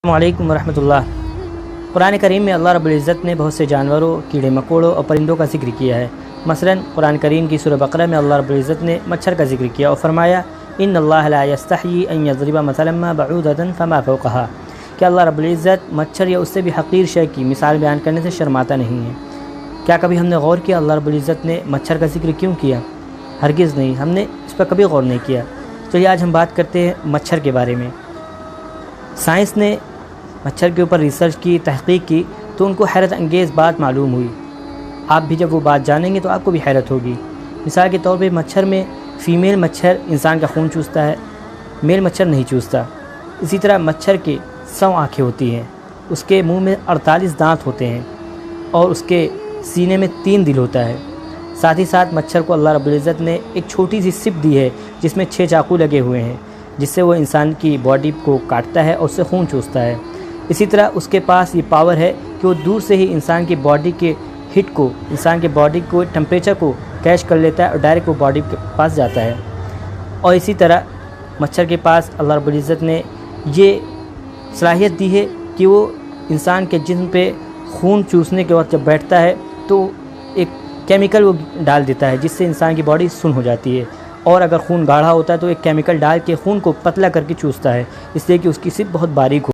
السلام علیکم ورحمۃ اللہ۔ قرآن کریم میں اللہ رب العزت نے بہت سے جانوروں، کیڑے مکوڑوں اور پرندوں کا ذکر کیا ہے۔ مثلا قرآن کریم کی سورہ بقرہ میں اللہ رب العزت نے مچھر کا ذکر کیا اور فرمایا ان اللہ لا یستحیی ان یضرب مثلا ما بعودۃ فما فوقہا، کہ اللہ رب العزت مچھر یا اس سے بھی حقیر شے کی مثال بیان کرنے سے شرماتا نہیں ہے۔ کیا کبھی ہم نے غور کیا اللہ رب العزت نے مچھر کا ذکر کیوں کیا؟ ہرگز نہیں، ہم نے اس پر کبھی غور نہیں کیا۔ چلیے آج ہم بات کرتے ہیں مچھر کے بارے میں۔ سائنس نے مچھر کے اوپر ریسرچ کی، تحقیق کی تو ان کو حیرت انگیز بات معلوم ہوئی۔ آپ بھی جب وہ بات جانیں گے تو آپ کو بھی حیرت ہوگی۔ مثال کے طور پہ مچھر میں فیمیل مچھر انسان کا خون چوستا ہے، میل مچھر نہیں چوستا۔ اسی طرح مچھر کے 100 آنکھیں ہوتی ہیں، اس کے منہ میں 48 دانت ہوتے ہیں اور اس کے سینے میں 3 دل ہوتا ہے۔ ساتھ ہی ساتھ مچھر کو اللہ رب العزت نے ایک چھوٹی سی سپ دی ہے جس میں 6 چاقو لگے ہوئے ہیں، جس سے وہ انسان کی باڈی کو کاٹتا ہے اور اس سے خون چوستا ہے۔ اسی طرح اس کے پاس یہ پاور ہے کہ وہ دور سے ہی انسان کی باڈی کے ہٹ کو، انسان کے باڈی کو ٹمپریچر کو کیچ کر لیتا ہے اور ڈائریکٹ وہ باڈی کے پاس جاتا ہے۔ اور اسی طرح مچھر کے پاس اللہ رب العزت نے یہ صلاحیت دی ہے کہ وہ انسان کے جسم پہ خون چوسنے کے وقت جب بیٹھتا ہے تو ایک کیمیکل وہ ڈال دیتا ہے جس سے انسان کی باڈی سن ہو جاتی ہے، اور اگر خون گاڑھا ہوتا ہے تو ایک کیمیکل ڈال کے خون کو پتلا کر کے چوستا ہے، اس لیے کہ اس کی سپ بہت باریک ہو۔